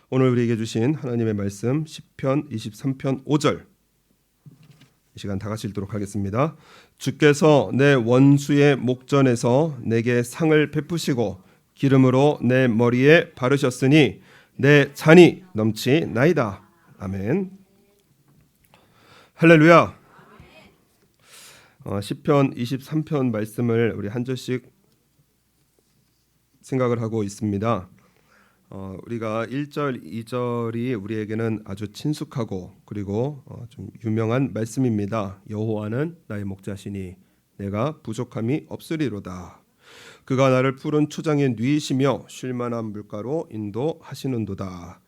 오늘 우리에게 주신 하나님의 말씀 시편 23편 5절 이 시간 다 같이 읽도록 하겠습니다. 주께서 내 원수의 목전에서 내게 상을 베푸시고 기름으로 내 머리에 바르셨으니 내 잔이 넘치나이다. 아멘. 할렐루야. 시편 23편 말씀을 우리 한 절씩 생각을 하고 있습니다. 우리가 1절, 2절이 우리에게는 아주 친숙하고 그리고 좀 유명한 말씀입니다. 여호와는 나의 목자시니 내가 부족함이 없으리로다. 그가 나를 푸른 초장에 누이시며 쉴만한 물가로 인도하시는도다.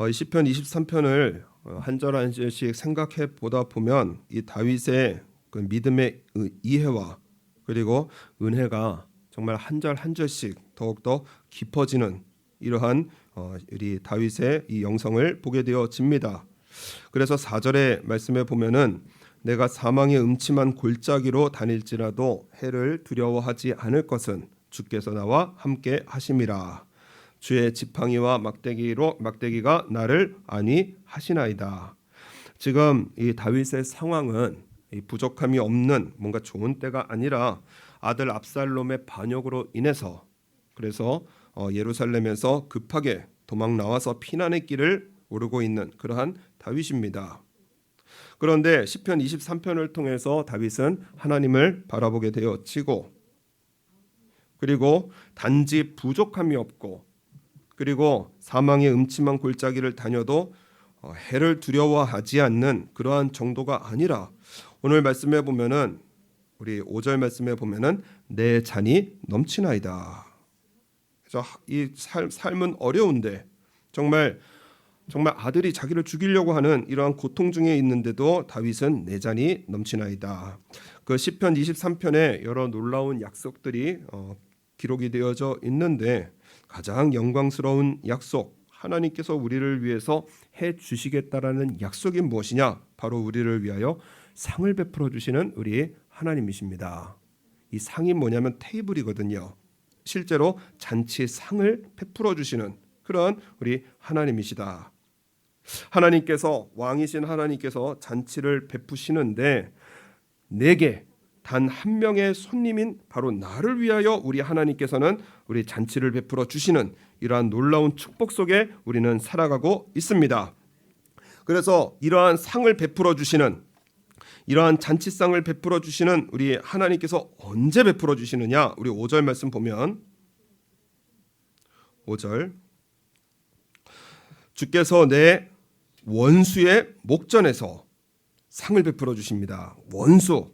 이 시편 23편을 한 절 한 절씩 생각해 보다 보면 이 다윗의 그 믿음의 이해와 그리고 은혜가 정말 한 절 한 절씩 더욱더 깊어지는 이러한 우리 다윗의 이 영성을 보게 되어집니다. 그래서 4절의 말씀에 보면은 내가 사망의 음침한 골짜기로 다닐지라도 해를 두려워하지 않을 것은 주께서 나와 함께 하심이라. 주의 지팡이와 막대기가 나를 안위하시나이다. 지금 이 다윗의 상황은 이 부족함이 없는 뭔가 좋은 때가 아니라 아들 압살롬의 반역으로 인해서 그래서 예루살렘에서 급하게 도망 나와서 피난의 길을 오르고 있는 그러한 다윗입니다. 그런데 시편 23편을 통해서 다윗은 하나님을 바라보게 되어지고 그리고 단지 부족함이 없고 그리고 사망의 음침한 골짜기를 다녀도 해를 두려워하지 않는 그러한 정도가 아니라 오늘 말씀에 보면은 우리 5절 말씀에 보면은 내 잔이 넘치나이다. 그래서 이 삶은 어려운데 정말 아들이 자기를 죽이려고 하는 이러한 고통 중에 있는데도 다윗은 내 잔이 넘치나이다. 그 시편 23편에 여러 놀라운 약속들이 기록이 되어져 있는데 가장 영광스러운 약속, 하나님께서 우리를 위해서 해 주시겠다라는 약속이 무엇이냐? 바로 우리를 위하여 상을 베풀어 주시는 우리 하나님이십니다. 이 상이 뭐냐면 테이블이거든요. 실제로 잔치 상을 베풀어 주시는 그런 우리 하나님이시다. 하나님께서 왕이신 하나님께서 잔치를 베푸시는데 내게 단 한 명의 손님인 바로 나를 위하여 우리 하나님께서는 우리 잔치를 베풀어 주시는 이러한 놀라운 축복 속에 우리는 살아가고 있습니다. 그래서 이러한 상을 베풀어 주시는 이러한 잔치상을 베풀어 주시는 우리 하나님께서 언제 베풀어 주시느냐? 우리 5절 말씀 보면 5절 주께서 내 원수의 목전에서 상을 베풀어 주십니다. 원수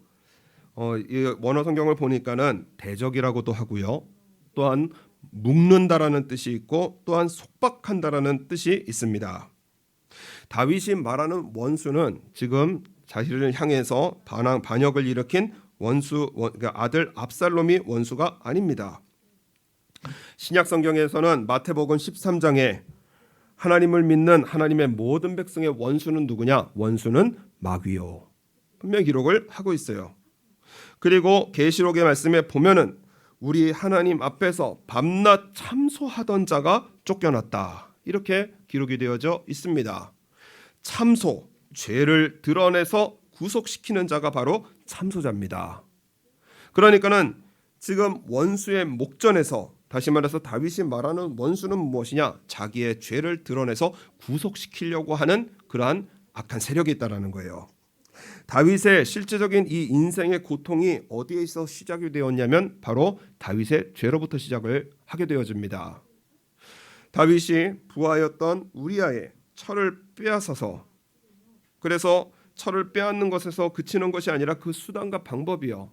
이 원어 성경을 보니까는 대적이라고도 하고요. 또한 묶는다라는 뜻이 있고 또한 속박한다라는 뜻이 있습니다. 다윗이 말하는 원수는 지금 자신을 향해서 반역을 일으킨 원수 그러니까 아들 압살롬이 원수가 아닙니다. 신약 성경에서는 마태복음 13장에 하나님을 믿는 하나님의 모든 백성의 원수는 누구냐? 원수는 마귀요. 분명 기록을 하고 있어요. 그리고 계시록의 말씀에 보면은 우리 하나님 앞에서 밤낮 참소하던 자가 쫓겨났다. 이렇게 기록이 되어져 있습니다. 참소, 죄를 드러내서 구속시키는 자가 바로 참소자입니다. 그러니까는 지금 원수의 목전에서 다시 말해서 다윗이 말하는 원수는 무엇이냐? 자기의 죄를 드러내서 구속시키려고 하는 그러한 악한 세력이 있다라는 거예요. 다윗의 실제적인 이 인생의 고통이 어디에서 시작이 되었냐면 바로 다윗의 죄로부터 시작을 하게 되어집니다. 다윗이 부하였던 우리아의 철을 빼앗아서 그래서 철을 빼앗는 것에서 그치는 것이 아니라 그 수단과 방법이요.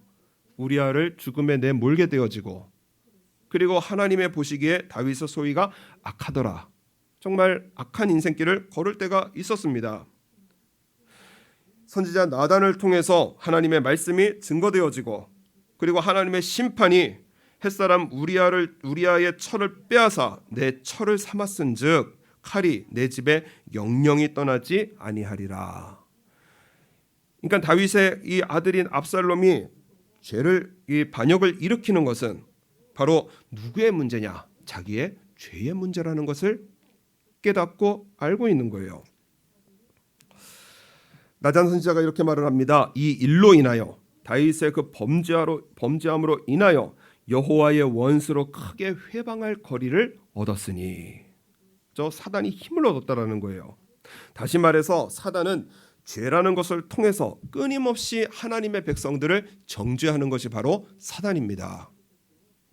우리아를 죽음에 내몰게 되어지고 그리고 하나님의 보시기에 다윗의 소위가 악하더라. 정말 악한 인생길을 걸을 때가 있었습니다. 선지자 나단을 통해서 하나님의 말씀이 증거되어지고 그리고 하나님의 심판이 햇사람 우리아의 철을 빼앗아 내 철을 삼았은즉 칼이 내 집에 영영이 떠나지 아니하리라. 그러니까 다윗의 이 아들인 압살롬이 이 반역을 일으키는 것은 바로 누구의 문제냐? 자기의 죄의 문제라는 것을 깨닫고 알고 있는 거예요. 나단 선지자가 이렇게 말을 합니다. 이 일로 인하여 다윗의 그 범죄함으로 인하여 여호와의 원수로 크게 회방할 거리를 얻었으니, 저 사단이 힘을 얻었다라는 거예요. 다시 말해서 사단은 죄라는 것을 통해서 끊임없이 하나님의 백성들을 정죄하는 것이 바로 사단입니다.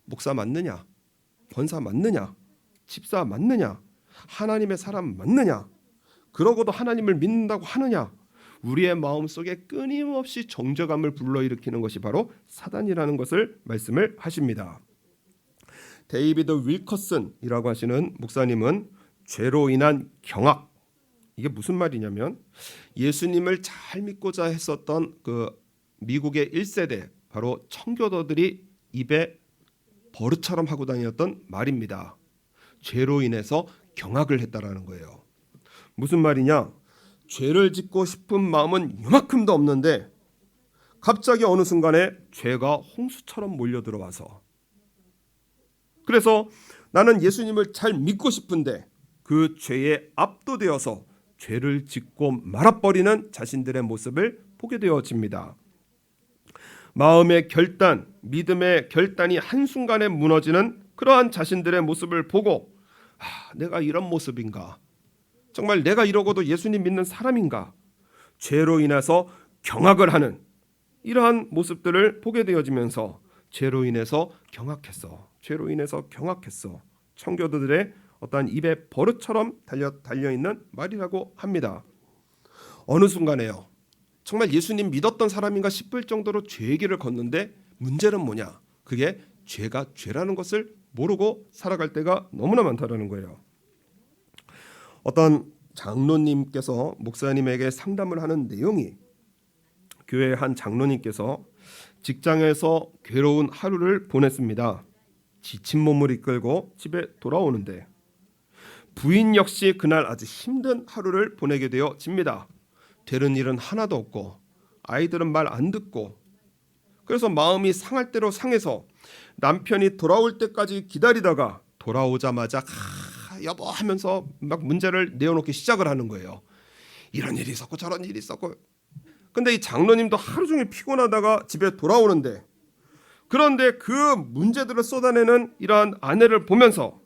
목사 맞느냐? 권사 맞느냐? 집사 맞느냐? 하나님의 사람 맞느냐? 그러고도 하나님을 믿는다고 하느냐? 우리의 마음속에 끊임없이 정죄감을 불러일으키는 것이 바로 사단이라는 것을 말씀을 하십니다. 데이비드 윌커슨이라고 하시는 목사님은 죄로 인한 경악, 이게 무슨 말이냐면 예수님을 잘 믿고자 했었던 그 미국의 1세대 바로 청교도들이 입에 버릇처럼 하고 다녔던 말입니다. 죄로 인해서 경악을 했다라는 거예요. 무슨 말이냐? 죄를 짓고 싶은 마음은 요만큼도 없는데 갑자기 어느 순간에 죄가 홍수처럼 몰려들어와서, 그래서 나는 예수님을 잘 믿고 싶은데 그 죄에 압도되어서 죄를 짓고 말아버리는 자신들의 모습을 보게 되어집니다. 마음의 결단, 믿음의 결단이 한순간에 무너지는 그러한 자신들의 모습을 보고, 내가 이런 모습인가? 정말 내가 이러고도 예수님 믿는 사람인가? 죄로 인해서 경악을 하는 이러한 모습들을 보게 되어지면서 죄로 인해서 경악했어. 죄로 인해서 경악했어. 청교도들의 어떠한 입에 버릇처럼 달려있는 말이라고 합니다. 어느 순간에요, 정말 예수님 믿었던 사람인가 싶을 정도로 죄의 길을 걷는데 문제는 뭐냐? 그게 죄가 죄라는 것을 모르고 살아갈 때가 너무나 많다라는 거예요. 어떤 장로님께서 목사님에게 상담을 하는 내용이, 교회 한 장로님께서 직장에서 괴로운 하루를 보냈습니다. 지친 몸을 이끌고 집에 돌아오는데 부인 역시 그날 아주 힘든 하루를 보내게 되어집니다. 되는 일은 하나도 없고 아이들은 말 안 듣고, 그래서 마음이 상할 대로 상해서 남편이 돌아올 때까지 기다리다가 돌아오자마자 여보 하면서 막 문제를 내어놓기 시작을 하는 거예요. 이런 일이 있었고 저런 일이 있었고. 근데 이 장로님도 하루 종일 피곤하다가 집에 돌아오는데, 그런데 그 문제들을 쏟아내는 이러한 아내를 보면서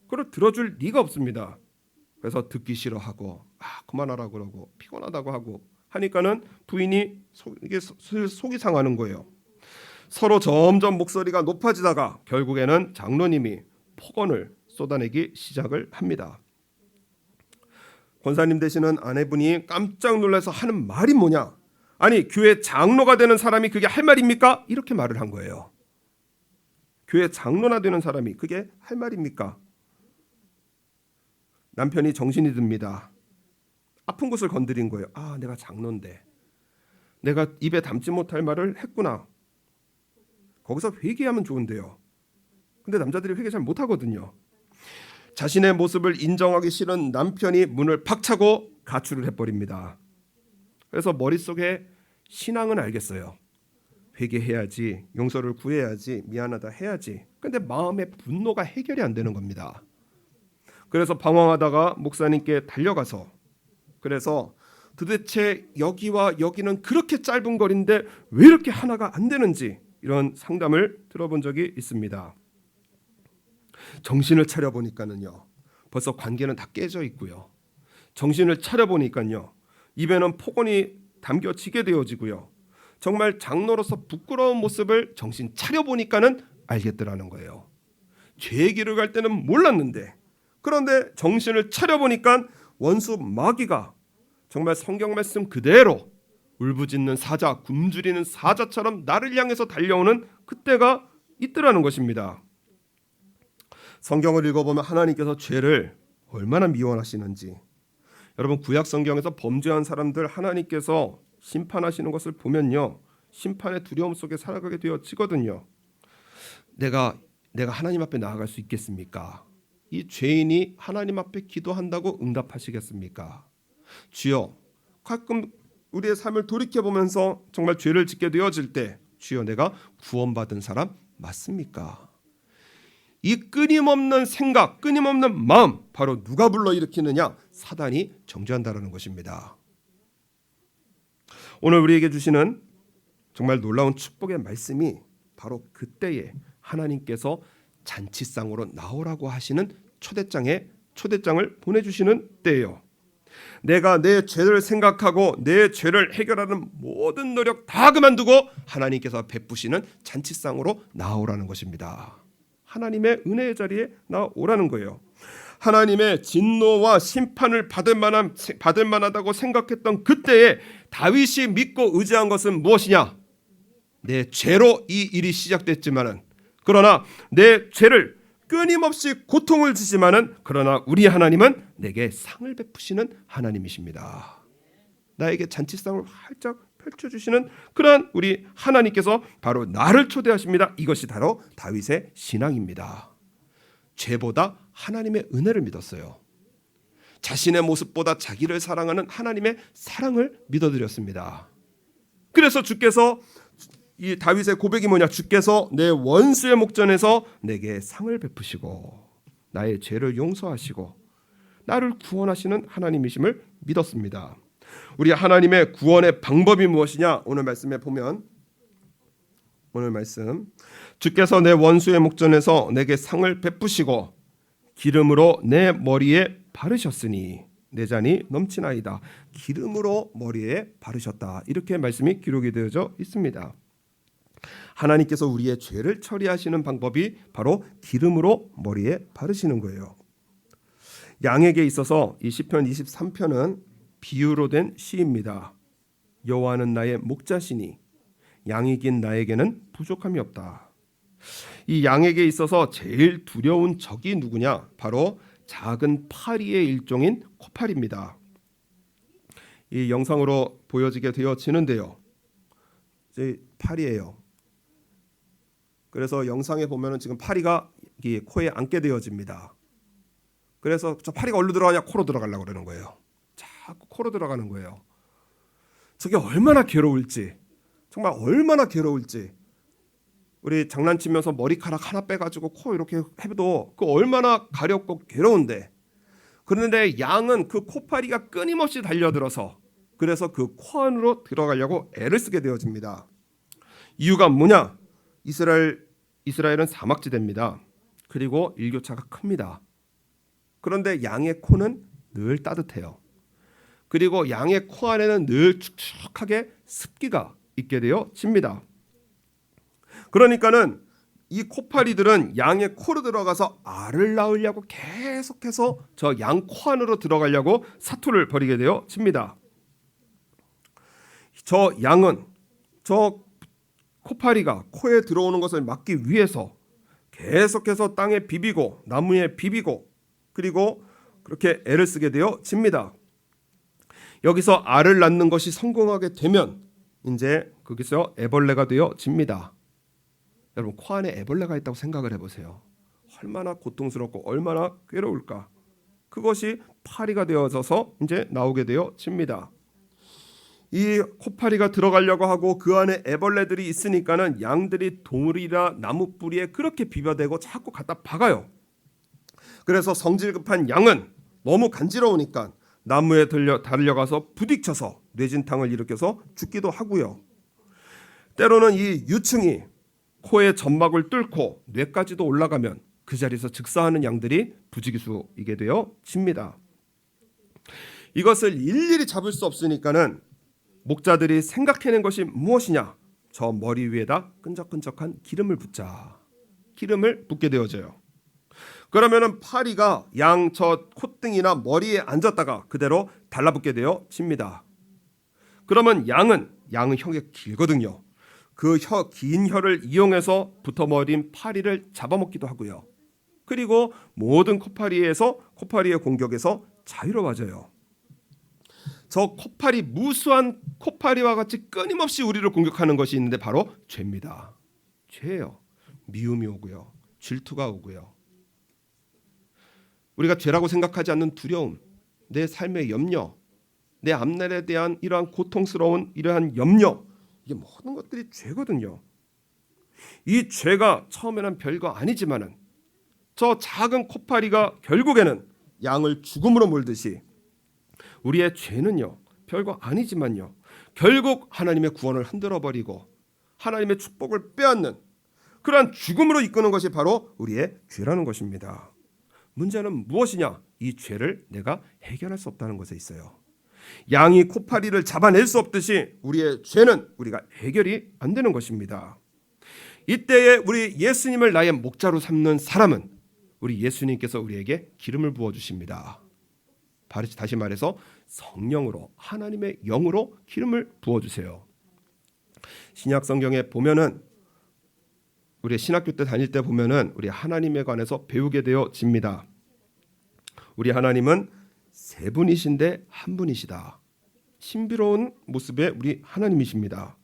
그걸 들어줄 리가 없습니다. 그래서 듣기 싫어하고 그만하라고 그러고 피곤하다고 하고 하니까는 부인이 속이 상하는 거예요. 서로 점점 목소리가 높아지다가 결국에는 장로님이 폭언을 쏟아내기 시작을 합니다. 권사님 되시는 아내분이 깜짝 놀라서 하는 말이 뭐냐? 아니, 교회 장로가 되는 사람이 그게 할 말입니까? 이렇게 말을 한 거예요. 교회 장로나 되는 사람이 그게 할 말입니까? 남편이 정신이 듭니다. 아픈 곳을 건드린 거예요. 내가 장로인데 내가 입에 담지 못할 말을 했구나. 거기서 회개하면 좋은데요. 근데 남자들이 회개 잘 못하거든요. 자신의 모습을 인정하기 싫은 남편이 문을 팍 차고 가출을 해버립니다. 그래서 머릿속에 신앙은 알겠어요. 회개해야지, 용서를 구해야지, 미안하다 해야지. 근데 마음의 분노가 해결이 안 되는 겁니다. 그래서 방황하다가 목사님께 달려가서, 그래서 도대체 여기와 여기는 그렇게 짧은 거리인데 왜 이렇게 하나가 안 되는지 이런 상담을 들어본 적이 있습니다. 정신을 차려보니까는요, 벌써 관계는 다 깨져 있고요. 정신을 차려보니까요, 입에는 폭언이 담겨지게 되어지고요. 정말 장로로서 부끄러운 모습을 정신 차려보니까는 알겠더라는 거예요. 죄의 길을 갈 때는 몰랐는데, 그런데 정신을 차려보니까 원수 마귀가 정말 성경 말씀 그대로 울부짖는 사자, 굶주리는 사자처럼 나를 향해서 달려오는 그때가 있더라는 것입니다. 성경을 읽어보면 하나님께서 죄를 얼마나 미워하시는지, 여러분 구약 성경에서 범죄한 사람들 하나님께서 심판하시는 것을 보면요, 심판의 두려움 속에 살아가게 되어지거든요. 내가 하나님 앞에 나아갈 수 있겠습니까? 이 죄인이 하나님 앞에 기도한다고 응답하시겠습니까? 주여, 가끔 우리의 삶을 돌이켜보면서 정말 죄를 짓게 되어질 때, 주여 내가 구원받은 사람 맞습니까? 이 끊임없는 생각, 끊임없는 마음, 바로 누가 불러일으키느냐? 사단이 정죄한다라는 것입니다. 오늘 우리에게 주시는 정말 놀라운 축복의 말씀이 바로 그때에 하나님께서 잔치상으로 나오라고 하시는 초대장을 보내주시는 때예요. 내가 내 죄를 생각하고 내 죄를 해결하는 모든 노력 다 그만두고 하나님께서 베푸시는 잔치상으로 나오라는 것입니다. 하나님의 은혜의 자리에 나오라는 거예요. 하나님의 진노와 심판을 받을 만하다고 생각했던 그때에 다윗이 믿고 의지한 것은 무엇이냐? 내 죄로 이 일이 시작됐지만은, 그러나 내 죄를 끊임없이 고통을 주시지만은, 그러나 우리 하나님은 내게 상을 베푸시는 하나님이십니다. 나에게 잔치상을 활짝 펼쳐주시는 그러한 우리 하나님께서 바로 나를 초대하십니다. 이것이 바로 다윗의 신앙입니다. 죄보다 하나님의 은혜를 믿었어요. 자신의 모습보다 자기를 사랑하는 하나님의 사랑을 믿어드렸습니다. 그래서 주께서, 이 다윗의 고백이 뭐냐? 주께서 내 원수의 목전에서 내게 상을 베푸시고 나의 죄를 용서하시고 나를 구원하시는 하나님이심을 믿었습니다. 우리 하나님의 구원의 방법이 무엇이냐? 오늘 말씀에 보면, 오늘 말씀, 주께서 내 원수의 목전에서 내게 상을 베푸시고 기름으로 내 머리에 바르셨으니 내 잔이 넘치나이다. 기름으로 머리에 바르셨다. 이렇게 말씀이 기록이 되어져 있습니다. 하나님께서 우리의 죄를 처리하시는 방법이 바로 기름으로 머리에 바르시는 거예요. 양에게 있어서 이 시편 23편은 비유로 된 시입니다. 여호와는 나의 목자시니 양이 긴 나에게는 부족함이 없다. 이 양에게 있어서 제일 두려운 적이 누구냐? 바로 작은 파리의 일종인 코파리입니다. 이 영상으로 보여지게 되어지는데요. 이제 파리예요. 그래서 영상에 보면은 지금 파리가 이 코에 앉게 되어집니다. 그래서 저 파리가 어디로 들어가냐? 코로 들어가려고 그러는 거예요. 자꾸 코로 들어가는 거예요. 저게 얼마나 괴로울지, 정말 얼마나 괴로울지. 우리 장난치면서 머리카락 하나 빼가지고 코 이렇게 해도 그 얼마나 가렵고 괴로운데, 그런데 양은 그 코파리가 끊임없이 달려들어서 그래서 그 코 안으로 들어가려고 애를 쓰게 되어집니다. 이유가 뭐냐? 이스라엘은 사막지대입니다. 그리고 일교차가 큽니다. 그런데 양의 코는 늘 따뜻해요. 그리고 양의 코 안에는 늘 축축하게 습기가 있게 되어집니다. 그러니까는 이 코파리들은 양의 코로 들어가서 알을 낳으려고 계속해서 저 양 코 안으로 들어가려고 사투를 벌이게 되어집니다. 저 양은 저 코파리가 코에 들어오는 것을 막기 위해서 계속해서 땅에 비비고 나무에 비비고 그리고 그렇게 애를 쓰게 되어집니다. 여기서 알을 낳는 것이 성공하게 되면 이제 거기서 애벌레가 되어집니다. 여러분, 코 안에 애벌레가 있다고 생각을 해보세요. 얼마나 고통스럽고 얼마나 괴로울까. 그것이 파리가 되어져서 이제 나오게 되어집니다. 이 코파리가 들어가려고 하고 그 안에 애벌레들이 있으니까는 양들이 돌이나 나무 뿌리에 그렇게 비벼대고 자꾸 갖다 박아요. 그래서 성질 급한 양은 너무 간지러우니까 나무에 달려가서 부딪혀서 뇌진탕을 일으켜서 죽기도 하고요. 때로는 이 유충이 코의 점막을 뚫고 뇌까지도 올라가면 그 자리에서 즉사하는 양들이 부지기수이게 되어집니다. 이것을 일일이 잡을 수 없으니까는 목자들이 생각해낸 것이 무엇이냐? 저 머리 위에다 끈적끈적한 기름을 붓자. 기름을 붓게 되어져요. 그러면은 파리가 양 저 콧등이나 머리에 앉았다가 그대로 달라붙게 되어집니다. 그러면 양은 혀가 길거든요. 그 긴 혀를 이용해서 붙어버린 파리를 잡아먹기도 하고요. 그리고 모든 코파리의 공격에서 자유로워져요. 저 코파리, 무수한 코파리와 같이 끊임없이 우리를 공격하는 것이 있는데 바로 죄입니다. 죄예요. 미움이 오고요. 질투가 오고요. 우리가 죄라고 생각하지 않는 두려움, 내 삶의 염려, 내 앞날에 대한 이러한 고통스러운 이러한 염려, 이게 모든 것들이 죄거든요. 이 죄가 처음에는 별거 아니지만은 저 작은 코파리가 결국에는 양을 죽음으로 몰듯이 우리의 죄는요, 별거 아니지만요, 결국 하나님의 구원을 흔들어버리고 하나님의 축복을 빼앗는 그러한 죽음으로 이끄는 것이 바로 우리의 죄라는 것입니다. 문제는 무엇이냐? 이 죄를 내가 해결할 수 없다는 것에 있어요. 양이 코파리를 잡아낼 수 없듯이 우리의 죄는 우리가 해결이 안 되는 것입니다. 이때에 우리 예수님을 나의 목자로 삼는 사람은 우리 예수님께서 우리에게 기름을 부어주십니다. 다시 말해서 성령으로, 하나님의 영으로 기름을 부어주세요. 신약 성경에 보면은, 우리 신학교 때 다닐 때 보면은 우리 하나님에 관해서 배우게 되어집니다. 우리 하나님은 세 분이신데 한 분이시다. 신비로운 모습의 우리 하나님이십니다.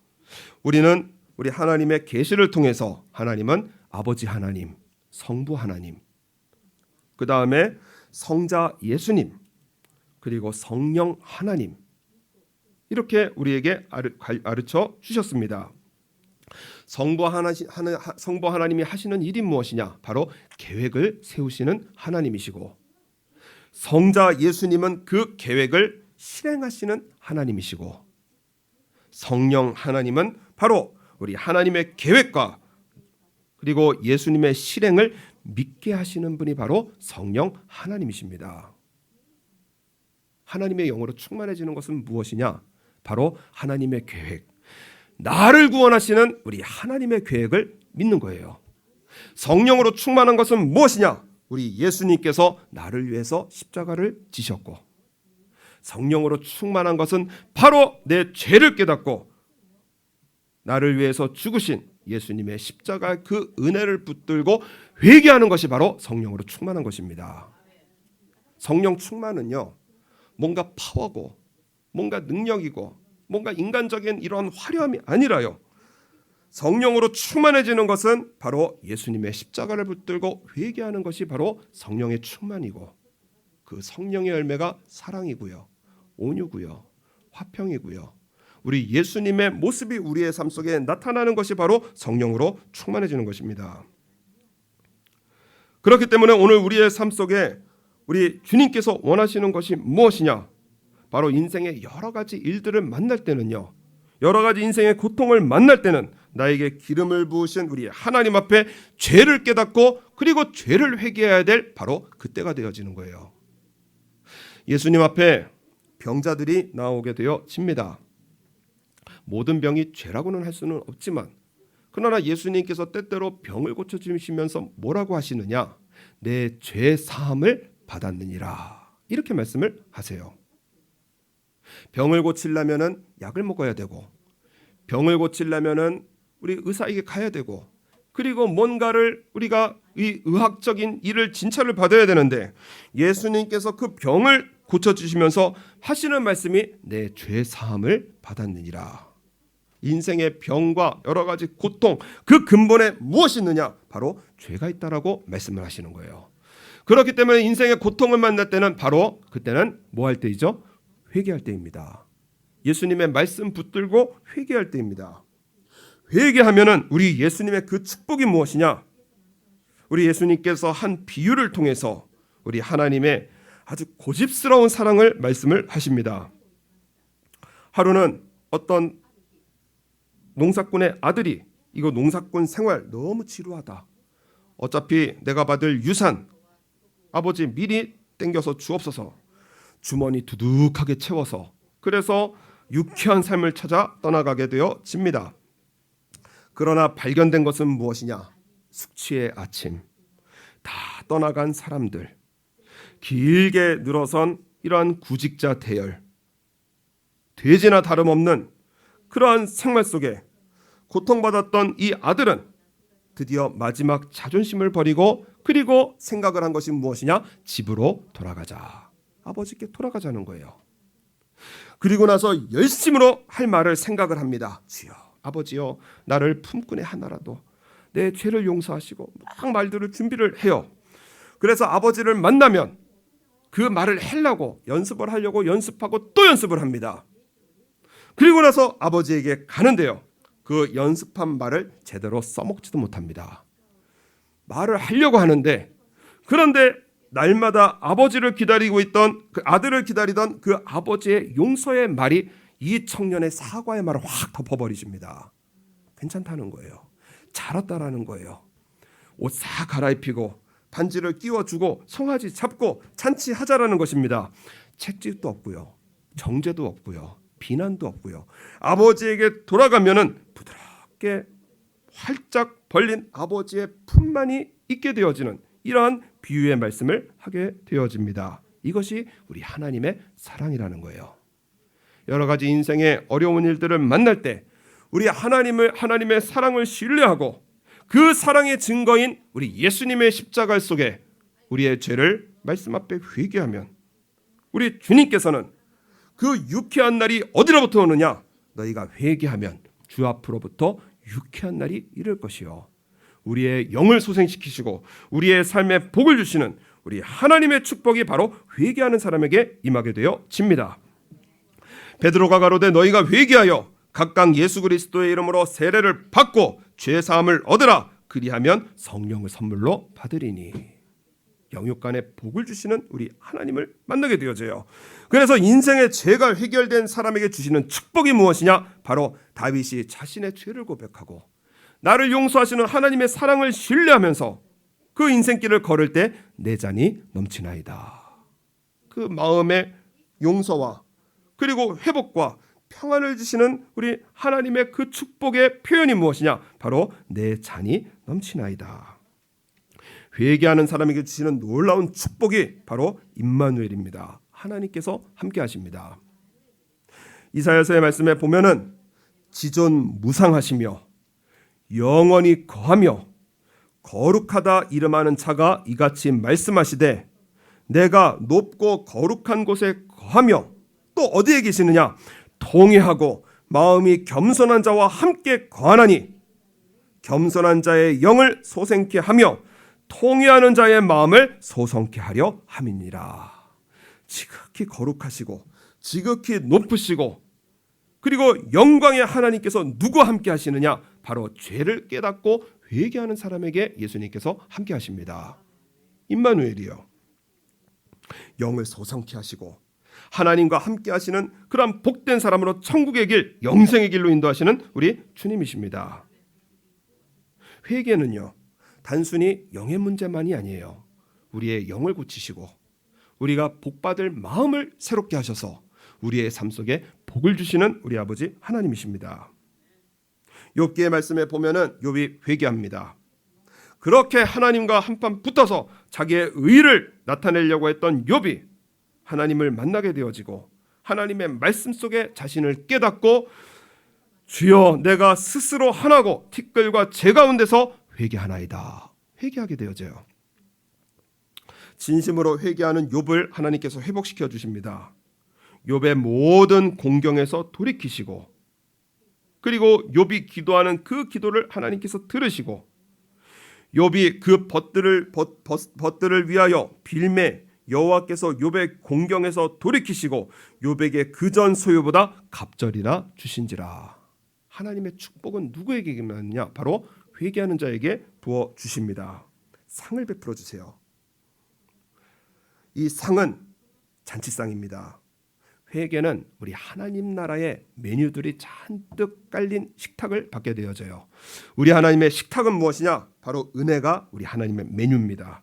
우리는 우리 하나님의 계시를 통해서 하나님은 아버지 하나님, 성부 하나님, 그 다음에 성자 예수님, 그리고 성령 하나님, 이렇게 우리에게 가르쳐 주셨습니다. 성부 하나님이 하시는 일이 무엇이냐? 바로 계획을 세우시는 하나님이시고, 성자 예수님은 그 계획을 실행하시는 하나님이시고, 성령 하나님은 바로 우리 하나님의 계획과 그리고 예수님의 실행을 믿게 하시는 분이 바로 성령 하나님이십니다. 하나님의 영으로 충만해지는 것은 무엇이냐? 바로 하나님의 계획, 나를 구원하시는 우리 하나님의 계획을 믿는 거예요. 성령으로 충만한 것은 무엇이냐? 우리 예수님께서 나를 위해서 십자가를 지셨고, 성령으로 충만한 것은 바로 내 죄를 깨닫고 나를 위해서 죽으신 예수님의 십자가 그 은혜를 붙들고 회개하는 것이 바로 성령으로 충만한 것입니다. 성령 충만은요, 뭔가 파워고 뭔가 능력이고 뭔가 인간적인 이런 화려함이 아니라요, 성령으로 충만해지는 것은 바로 예수님의 십자가를 붙들고 회개하는 것이 바로 성령의 충만이고, 그 성령의 열매가 사랑이고요, 온유고요, 화평이고요, 우리 예수님의 모습이 우리의 삶 속에 나타나는 것이 바로 성령으로 충만해지는 것입니다. 그렇기 때문에 오늘 우리의 삶 속에 우리 주님께서 원하시는 것이 무엇이냐? 바로 인생의 여러 가지 일들을 만날 때는요, 여러 가지 인생의 고통을 만날 때는 나에게 기름을 부으신 우리 하나님 앞에 죄를 깨닫고 그리고 죄를 회개해야 될 바로 그때가 되어지는 거예요. 예수님 앞에 병자들이 나오게 되어집니다. 모든 병이 죄라고는 할 수는 없지만, 그러나 예수님께서 때때로 병을 고쳐주시면서 뭐라고 하시느냐? 내 죄 사함을 받았느니라, 이렇게 말씀을 하세요. 병을 고치려면은 약을 먹어야 되고, 병을 고치려면은 우리 의사에게 가야 되고, 그리고 뭔가를 우리가 이 의학적인 일을 진찰을 받아야 되는데, 예수님께서 그 병을 고쳐주시면서 하시는 말씀이 내 죄 사함을 받았느니라. 인생의 병과 여러 가지 고통, 그 근본에 무엇이 있느냐? 바로 죄가 있다라고 말씀을 하시는 거예요. 그렇기 때문에 인생의 고통을 만날 때는 바로 그때는 뭐 할 때이죠? 회개할 때입니다. 예수님의 말씀 붙들고 회개할 때입니다. 회개하면은 우리 예수님의 그 축복이 무엇이냐? 우리 예수님께서 한 비유를 통해서 우리 하나님의 아주 고집스러운 사랑을 말씀을 하십니다. 하루는 어떤 농사꾼의 아들이 이거 농사꾼 생활 너무 지루하다, 어차피 내가 받을 유산 아버지 미리 땡겨서 주옵소서, 주머니 두둑하게 채워서 그래서 유쾌한 삶을 찾아 떠나가게 되어집니다. 그러나 발견된 것은 무엇이냐? 숙취의 아침. 다 떠나간 사람들, 길게 늘어선 이러한 구직자 대열, 돼지나 다름없는 그러한 생활 속에 고통받았던 이 아들은 드디어 마지막 자존심을 버리고 그리고 생각을 한 것이 무엇이냐? 집으로 돌아가자, 아버지께 돌아가자는 거예요. 그리고 나서 열심으로 할 말을 생각을 합니다. 주여, 아버지여, 나를 품꾼의 하나라도 내 죄를 용서하시고 막 말들을 준비를 해요. 그래서 아버지를 만나면 그 말을 하려고 연습을 하려고 연습하고 또 연습을 합니다. 그리고 나서 아버지에게 가는데요, 그 연습한 말을 제대로 써먹지도 못합니다. 말을 하려고 하는데 그런데 날마다 아버지를 기다리고 있던 그 아들을 기다리던 그 아버지의 용서의 말이 이 청년의 사과의 말을 확 덮어버리십니다. 괜찮다는 거예요. 잘 왔다라는 거예요. 옷 싹 갈아입히고 반지를 끼워주고 송아지 잡고 잔치하자라는 것입니다. 채찍도 없고요, 정죄도 없고요, 비난도 없고요. 아버지에게 돌아가면은 부드럽게 활짝 벌린 아버지의 품만이 있게 되어지는 이러한 비유의 말씀을 하게 되어집니다. 이것이 우리 하나님의 사랑이라는 거예요. 여러 가지 인생의 어려운 일들을 만날 때 우리 하나님의 사랑을 신뢰하고 그 사랑의 증거인 우리 예수님의 십자가 속에 우리의 죄를 말씀 앞에 회개하면 우리 주님께서는 그 유쾌한 날이 어디로부터 오느냐? 너희가 회개하면 주 앞으로부터 유쾌한 날이 이를 것이요, 우리의 영을 소생시키시고 우리의 삶에 복을 주시는 우리 하나님의 축복이 바로 회개하는 사람에게 임하게 되어집니다. 베드로가 가로되 너희가 회개하여 각각 예수 그리스도의 이름으로 세례를 받고 죄 사함을 얻으라. 그리하면 성령을 선물로 받으리니. 영육간에 복을 주시는 우리 하나님을 만나게 되어져요. 그래서 인생의 죄가 해결된 사람에게 주시는 축복이 무엇이냐? 바로 다윗이 자신의 죄를 고백하고 나를 용서하시는 하나님의 사랑을 신뢰하면서 그 인생길을 걸을 때 내 잔이 넘치나이다. 그 마음의 용서와 그리고 회복과 평안을 주시는 우리 하나님의 그 축복의 표현이 무엇이냐? 바로 내 잔이 넘치나이다. 회개하는 사람에게 주시는 놀라운 축복이 바로 임마누엘입니다. 하나님께서 함께 하십니다. 이사야서의 말씀에 보면은 지존무상하시며 영원히 거하며 거룩하다 이름하는 자가 이같이 말씀하시되 내가 높고 거룩한 곳에 거하며 또 어디에 계시느냐? 통회하고 마음이 겸손한 자와 함께 거하나니 겸손한 자의 영을 소생케 하며 통회하는 자의 마음을 소성케 하려 함이니라. 지극히 거룩하시고 지극히 높으시고 그리고 영광의 하나님께서 누구와 함께 하시느냐? 바로 죄를 깨닫고 회개하는 사람에게 예수님께서 함께 하십니다. 임마누엘이요, 영을 소성케 하시고 하나님과 함께 하시는 그런 복된 사람으로 천국의 길, 영생의 길로 인도하시는 우리 주님이십니다. 회개는요, 단순히 영의 문제만이 아니에요. 우리의 영을 고치시고 우리가 복받을 마음을 새롭게 하셔서 우리의 삶 속에 복을 주시는 우리 아버지 하나님이십니다. 욥기의 말씀에 보면은 욥이 회개합니다. 그렇게 하나님과 한판 붙어서 자기의 의를 나타내려고 했던 욥이 하나님을 만나게 되어지고 하나님의 말씀 속에 자신을 깨닫고 주여 내가 스스로 하나고 티끌과 재 가운데서 회개하나이다. 회개하게 되어져요. 진심으로 회개하는 욥을 하나님께서 회복시켜 주십니다. 욥의 모든 공경에서 돌이키시고 그리고 욥이 기도하는 그 기도를 하나님께서 들으시고 욥이 그 벗들을 위하여 빌매 여호와께서 욥의 공경에서 돌이키시고 욥에게 그전 소유보다 갑절이나 주신지라. 하나님의 축복은 누구에게 임하느냐? 바로 회개하는 자에게 부어 주십니다. 상을 베풀어 주세요. 이 상은 잔치상입니다. 회개는 우리 하나님 나라의 메뉴들이 잔뜩 깔린 식탁을 받게 되어져요. 우리 하나님의 식탁은 무엇이냐? 바로 은혜가 우리 하나님의 메뉴입니다.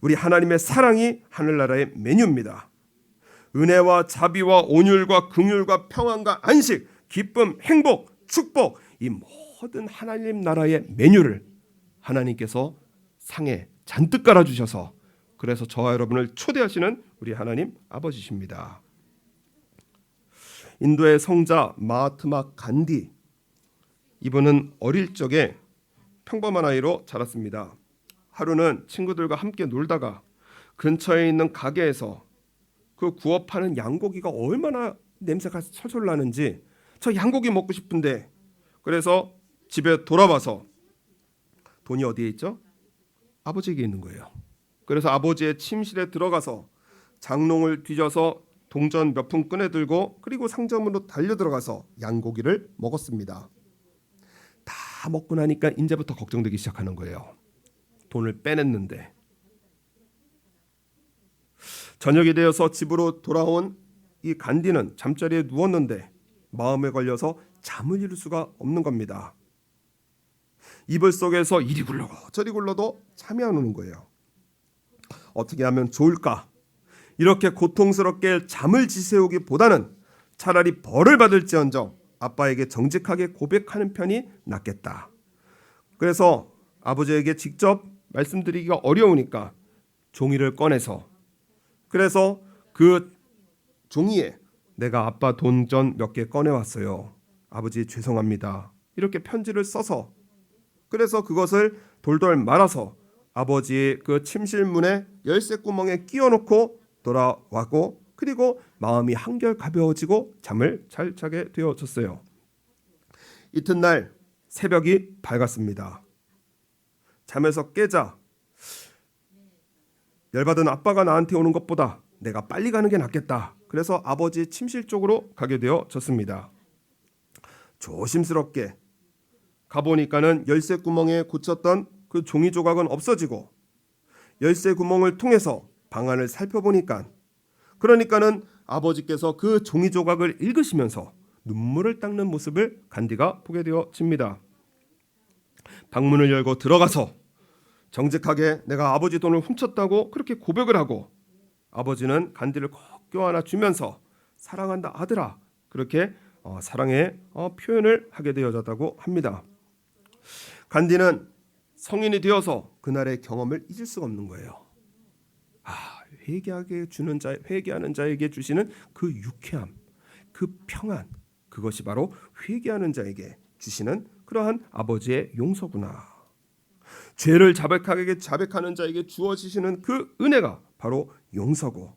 우리 하나님의 사랑이 하늘나라의 메뉴입니다. 은혜와 자비와 온율과 긍휼과 평안과 안식, 기쁨, 행복, 축복, 이 모든 하나님 나라의 메뉴를 하나님께서 상에 잔뜩 깔아주셔서 그래서 저와 여러분을 초대하시는 우리 하나님 아버지십니다. 인도의 성자 마하트마 간디, 이분은 어릴 적에 평범한 아이로 자랐습니다. 하루는 친구들과 함께 놀다가 근처에 있는 가게에서 그 구워 파는 양고기가 얼마나 냄새가 철철 나는지 저 양고기 먹고 싶은데, 그래서 집에 돌아와서 돈이 어디에 있죠? 아버지에게 있는 거예요. 그래서 아버지의 침실에 들어가서 장롱을 뒤져서 동전 몇 푼 꺼내 들고 그리고 상점으로 달려 들어가서 양고기를 먹었습니다. 다 먹고 나니까 이제부터 걱정되기 시작하는 거예요. 돈을 빼냈는데 저녁이 되어서 집으로 돌아온 이 간디는 잠자리에 누웠는데 마음에 걸려서 잠을 이룰 수가 없는 겁니다. 이불 속에서 이리 굴러고 저리 굴러도 잠이 안 오는 거예요. 어떻게 하면 좋을까? 이렇게 고통스럽게 잠을 지새우기보다는 차라리 벌을 받을지언정 아빠에게 정직하게 고백하는 편이 낫겠다. 그래서 아버지에게 직접 말씀드리기가 어려우니까 종이를 꺼내서, 그래서 그 종이에 내가 아빠 돈전 몇 개 꺼내왔어요. 아버지 죄송합니다. 이렇게 편지를 써서, 그래서 그것을 돌돌 말아서 아버지의 그 침실문에 열쇠 구멍에 끼워놓고 돌아왔고, 그리고 마음이 한결 가벼워지고 잠을 잘 자게 되어졌어요. 이튿날 새벽이 밝았습니다. 잠에서 깨자 열받은 아빠가 나한테 오는 것보다 내가 빨리 가는 게 낫겠다. 그래서 아버지 침실 쪽으로 가게 되어졌습니다. 조심스럽게 가보니까는 열쇠 구멍에 고쳤던 그 종이 조각은 없어지고, 열쇠 구멍을 통해서 방안을 살펴보니까, 그러니까는 아버지께서 그 종이 조각을 읽으시면서 눈물을 닦는 모습을 간디가 보게 되어집니다. 방문을 열고 들어가서 정직하게 내가 아버지 돈을 훔쳤다고 그렇게 고백을 하고, 아버지는 간디를 꼭 껴안아 주면서 사랑한다 아들아, 그렇게 사랑의 표현을 하게 되어졌다고 합니다. 간디는 성인이 되어서 그날의 경험을 잊을 수가 없는 거예요. 회개하는 자에게 주시는 그 유쾌함, 그 평안, 그것이 바로 회개하는 자에게 주시는 그러한 아버지의 용서구나. 죄를 자백하는 자에게 주어지시는 그 은혜가 바로 용서고,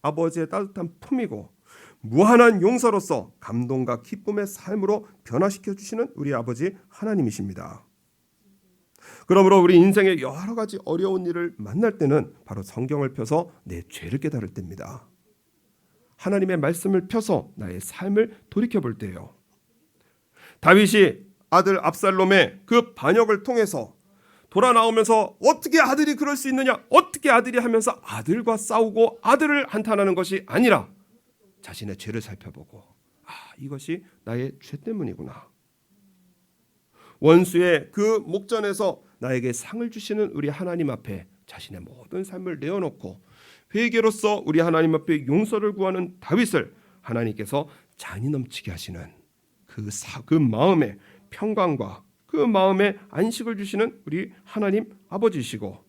아버지의 따뜻한 품이고, 무한한 용서로서 감동과 기쁨의 삶으로 변화시켜 주시는 우리 아버지 하나님이십니다. 그러므로 우리 인생의 여러 가지 어려운 일을 만날 때는 바로 성경을 펴서 내 죄를 깨달을 때입니다. 하나님의 말씀을 펴서 나의 삶을 돌이켜 볼 때예요. 다윗이 아들 압살롬의 그 반역을 통해서 돌아 나오면서 어떻게 아들이 그럴 수 있느냐, 어떻게 아들이 하면서 아들과 싸우고 아들을 한탄하는 것이 아니라 자신의 죄를 살펴보고, 이것이 나의 죄 때문이구나. 원수의 그 목전에서 나에게 상을 주시는 우리 하나님 앞에 자신의 모든 삶을 내어놓고 회개로서 우리 하나님 앞에 용서를 구하는 다윗을 하나님께서 잔이 넘치게 하시는 그 마음의 평강과 그 마음의 안식을 주시는 우리 하나님 아버지시고,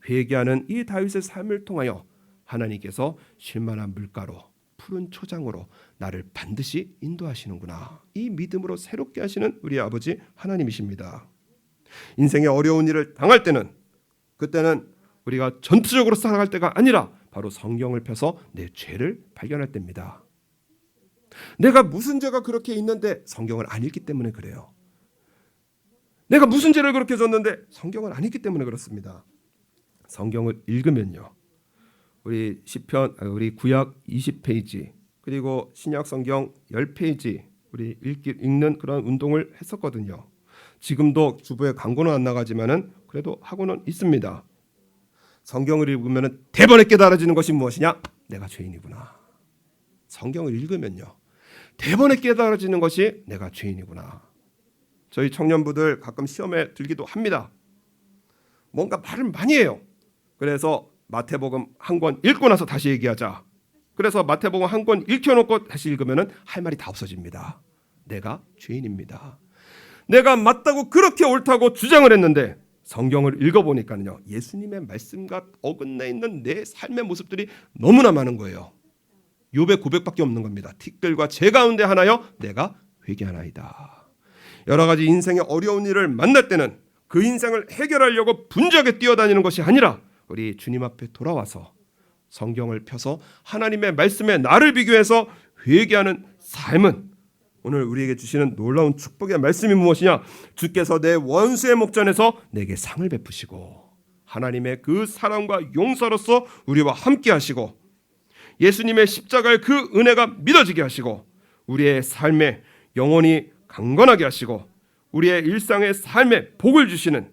회개하는 이 다윗의 삶을 통하여 하나님께서 쉴만한 물가로 푸른 초장으로 나를 반드시 인도하시는구나, 이 믿음으로 새롭게 하시는 우리 아버지 하나님이십니다. 인생의 어려운 일을 당할 때는, 그때는 우리가 전투적으로 살아갈 때가 아니라 바로 성경을 펴서 내 죄를 발견할 때입니다. 내가 무슨 죄가 그렇게 있는데 성경을 안 읽기 때문에 그래요. 내가 무슨 죄를 그렇게 졌는데 성경을 안 읽기 때문에 그렇습니다. 성경을 읽으면요, 우리 시편, 우리 구약 20페이지 그리고 신약 성경 10페이지 우리 읽는 그런 운동을 했었거든요. 지금도 주부에 광고는 안 나가지만은 그래도 하고는 있습니다. 성경을 읽으면 대번에 깨달아지는 것이 무엇이냐? 내가 죄인이구나. 성경을 읽으면요, 대번에 깨달아지는 것이 내가 죄인이구나. 저희 청년부들 가끔 시험에 들기도 합니다. 뭔가 말을 많이 해요. 그래서 마태복음 한 권 읽고 나서 다시 얘기하자. 그래서 마태복음 한 권 읽혀놓고 다시 읽으면 할 말이 다 없어집니다. 내가 죄인입니다. 내가 맞다고 그렇게 옳다고 주장을 했는데 성경을 읽어보니까요, 예수님의 말씀과 어긋나 있는 내 삶의 모습들이 너무나 많은 거예요. 욥의 고백밖에 없는 겁니다. 티끌과 재 가운데 하나여 내가 회개하나이다. 여러 가지 인생의 어려운 일을 만날 때는 그 인생을 해결하려고 분주하게 뛰어다니는 것이 아니라 우리 주님 앞에 돌아와서 성경을 펴서 하나님의 말씀에 나를 비교해서 회개하는 삶은 오늘 우리에게 주시는 놀라운 축복의 말씀이 무엇이냐? 주께서 내 원수의 목전에서 내게 상을 베푸시고 하나님의 그 사랑과 용서로서 우리와 함께 하시고 예수님의 십자가의 그 은혜가 믿어지게 하시고 우리의 삶에 영원히 강건하게 하시고 우리의 일상의 삶에 복을 주시는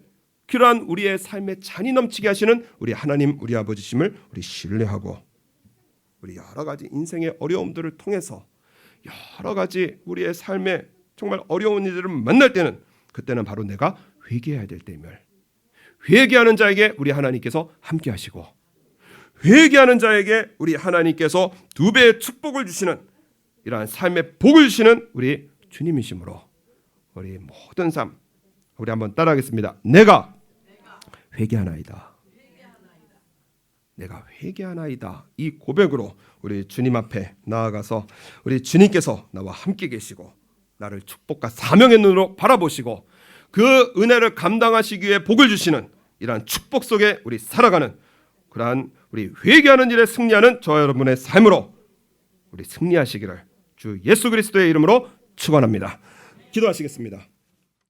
그러한 우리의 삶에 잔이 넘치게 하시는 우리 하나님, 우리 아버지심을 우리 신뢰하고, 우리 여러 가지 인생의 어려움들을 통해서 여러 가지 우리의 삶에 정말 어려운 일들을 만날 때는, 그때는 바로 내가 회개해야 될 때임을, 회개하는 자에게 우리 하나님께서 함께 하시고, 회개하는 자에게 우리 하나님께서 2배의 축복을 주시는, 이러한 삶의 복을 주시는 우리 주님이시므로 우리 모든 삶, 우리 한번 따라하겠습니다. 내가 회개하나이다. 내가 회개하나이다. 이 고백으로 우리 주님 앞에 나아가서 우리 주님께서 나와 함께 계시고 나를 축복과 사명의 눈으로 바라보시고 그 은혜를 감당하시기 위해 복을 주시는 이러한 축복 속에 우리 살아가는, 그러한 우리 회개하는 일에 승리하는 저와 여러분의 삶으로 우리 승리하시기를 주 예수 그리스도의 이름으로 축원합니다. 기도하시겠습니다.